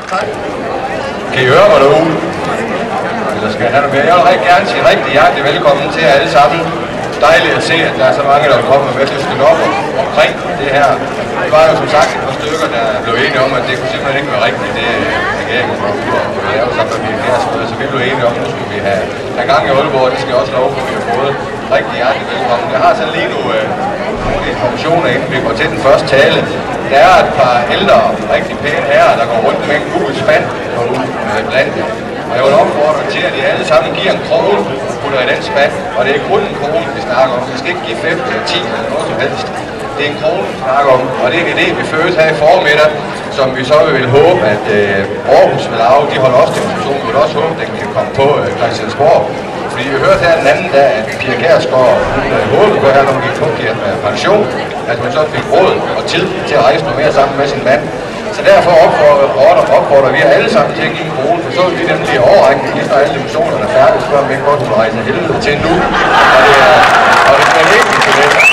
Kan I høre mig derude? Eller skal jeg have noget mere? Jeg vil rigtig gerne sige rigtig hjertelig velkommen til jer alle sammen. Dejligt at se, at der er så mange, der er kommet med til at støtte op omkring det her. Det var jo som sagt et par stykker, der blev enige om, at det kunne simpelthen ikke være rigtigt, det regeringen var ude og lave sammen med Birkær. Så vi blev enige om, at nu skulle vi have gang i Aalborg, det skal jeg også lov for, at vi har fået. Rigtig hjertelig velkommen. Jeg har så lige nogle informationer, inden vi går til den første tale. Der er et par ældre, rigtig pæne herrer, der går rundt med en gul spand derude blandt jer. Og jeg vil opfordre til, at I alle sammen giver en krone og putter i den spand. Og det er kun en krone, vi snakker om. Vi skal ikke give 5 eller 10 eller noget som helst. Det er en krone, vi snakker om. Og det er en idé, vi fødes her i formiddag, som vi så vil håbe, at Aarhus vil lave. De holder også demonstration. Vi vil også håbe, at den kan komme på Christiansborg. Fordi vi hørte her den anden dag, at Pia Kjærsgaard håbede på her, når hun gik på pension, at hun så fik råd og tid til at rejse noget mere sammen med sin mand. Så derfor opfordrer vi alle sammen til at give en krone, for så vil vi dem lige overrække, lige når alle demonstrationerne er færdige, så vi ikke godt kunne rejse helvede til nu. Og det bliver vigtigt til det.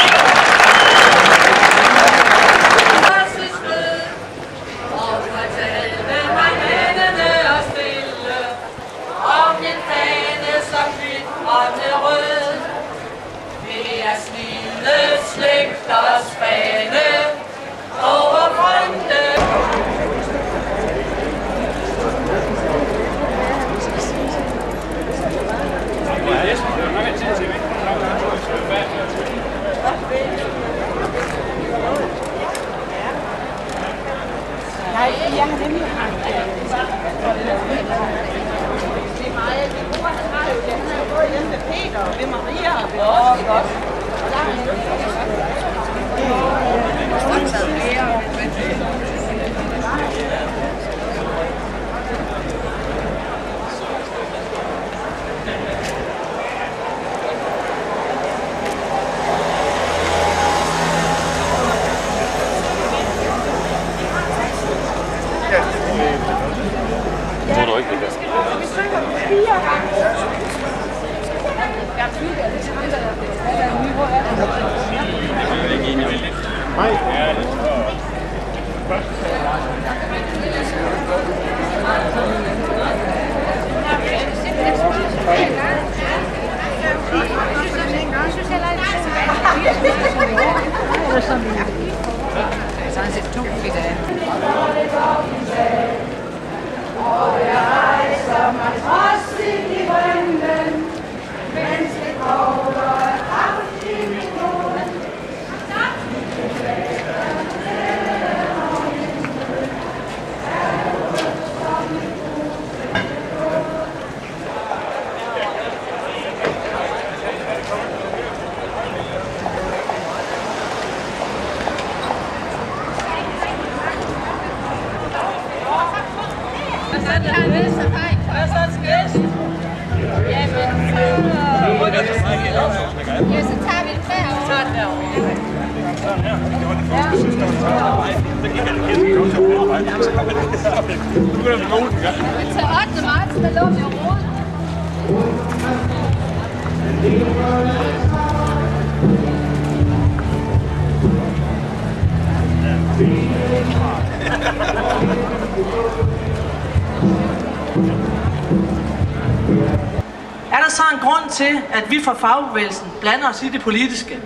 Er der så en grund til, at vi fra fagbevægelsen blander os i det politiske?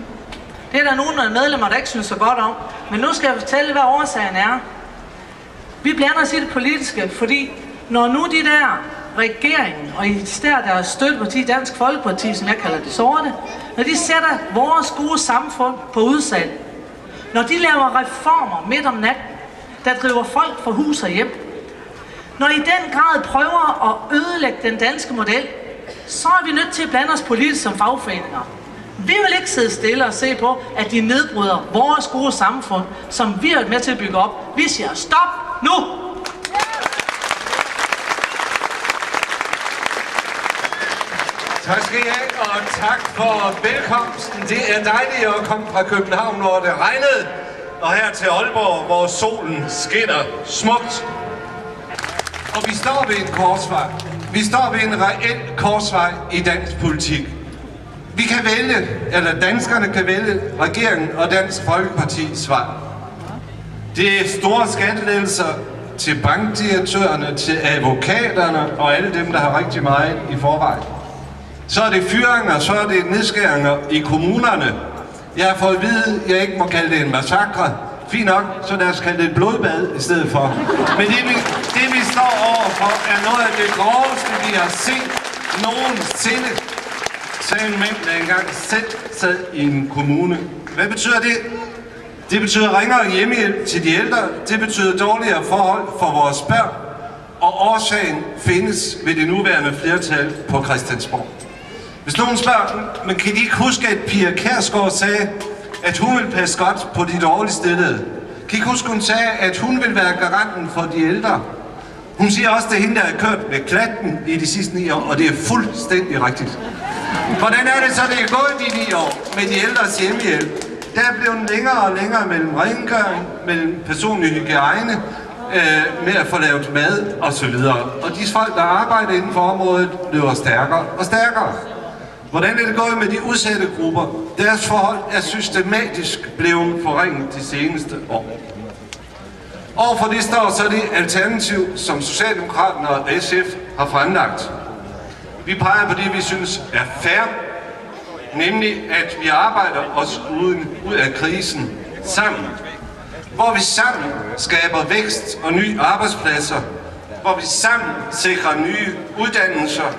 Det er der nogle af medlemmer, der ikke synes så godt om. Men nu skal jeg fortælle, hvad årsagen er. Vi blander os i det politiske, fordi når nu de der regeringen, og især deres støtteparti, Dansk Folkeparti, som jeg kalder det sorte, når de sætter vores gode samfund på udsalg, når de laver reformer midt om natten, der driver folk fra hus og hjem, når i den grad prøver at ødelægge den danske model, så er vi nødt til at blande os politisk som fagforeninger. Vi vil ikke sidde stille og se på, at de nedbryder vores gode samfund, som vi har været med til at bygge op. Vi siger stop nu! Tak skal I have, og tak for velkomsten. Det er dejligt at komme fra København, hvor det regnede, og her til Aalborg, hvor solen skinner smukt. Og vi står ved en korsvej. Vi står ved en reel korsvej i dansk politik. Vi kan vælge, eller danskerne kan vælge regeringen og Dansk Folkepartis vej. Det er store skattelettelser til bankdirektørerne, til advokaterne og alle dem, der har rigtig meget i forvejen. Så er det fyringer, så er det nedskæringer i kommunerne. Jeg har fået at vide, at jeg ikke må kalde det en massakre. Fint nok, så lad os kalde det et blodbad i stedet for. Men det vi står overfor, er noget af det groveste, vi har set nogensinde, sagde en mand, der engang selv sad i en kommune. Hvad betyder det? Det betyder ringere hjemmehjælp til de ældre. Det betyder dårligere forhold for vores børn. Og årsagen findes ved det nuværende flertal på Christiansborg. Hvis nogen spørger, men kan de ikke huske, at Pia Kjærsgaard sagde, at hun vil passe godt på de dårligt stillede? Kan I ikke huske, hun sagde, at hun vil være garanten for de ældre? Hun siger også, at det er hende, der har kørt med klatten i de sidste 9 år, og det er fuldstændig rigtigt. Hvordan er det så, det er gået de 9 år med de ældres hjemmehjælp? Der er blevet længere og længere mellem rengøring, mellem personlig hygiejne, med at få lavet mad osv. Og de folk, der arbejder inden for området, løber stærkere og stærkere. Hvordan er det gået med de udsatte grupper? Deres forhold er systematisk blevet forringet de seneste år. Overfor det står så det alternativ, som Socialdemokraterne og SF har fremlagt. Vi peger på det, vi synes er fair, nemlig at vi arbejder os ud af krisen sammen. Hvor vi sammen skaber vækst og nye arbejdspladser. Hvor vi sammen sikrer nye uddannelser.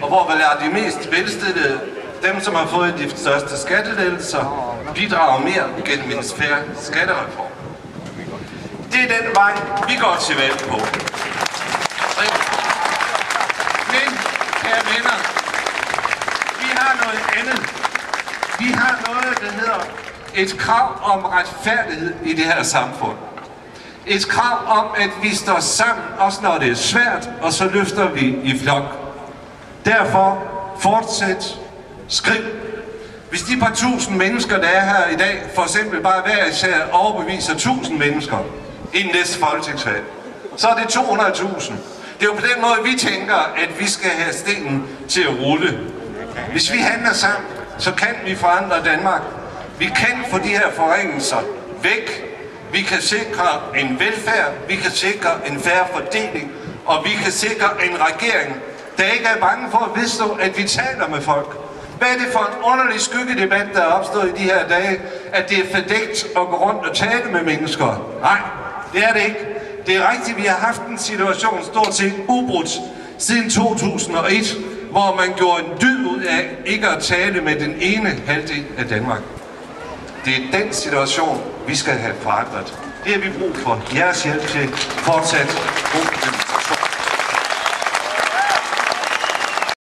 Og hvor vi lader de mest velstillede, dem som har fået de største skattelettelser, bidrage mere gennem en fair skattereform. Det er den vej, vi går til valg på. Men, kære venner, vi har noget andet. Vi har noget, der hedder et krav om retfærdighed i det her samfund. Et krav om, at vi står sammen, også når det er svært, og så løfter vi i flok. Derfor fortsæt, skriv. Hvis de par tusind mennesker, der er her i dag, for eksempel bare hver især overbeviser 1000 mennesker inden næste folketingsvalg, så er det 200.000. Det er jo på den måde, vi tænker, at vi skal have stenen til at rulle. Hvis vi handler sammen, så kan vi forandre Danmark. Vi kan få de her forringelser væk. Vi kan sikre en velfærd, vi kan sikre en fair fordeling, og vi kan sikre en regering, der ikke er bange for at vedstå, at vi taler med folk. Hvad er det for en underlig skyggedebat, der er opstået i de her dage, at det er fordækt at gå rundt og tale med mennesker? Nej, det er det ikke. Det er rigtigt, vi har haft en situation stort set ubrudt siden 2001, hvor man gjorde en dyd ud af ikke at tale med den ene halvdel af Danmark. Det er den situation, vi skal have forandret. Det har vi brug for jeres hjælp til fortsat god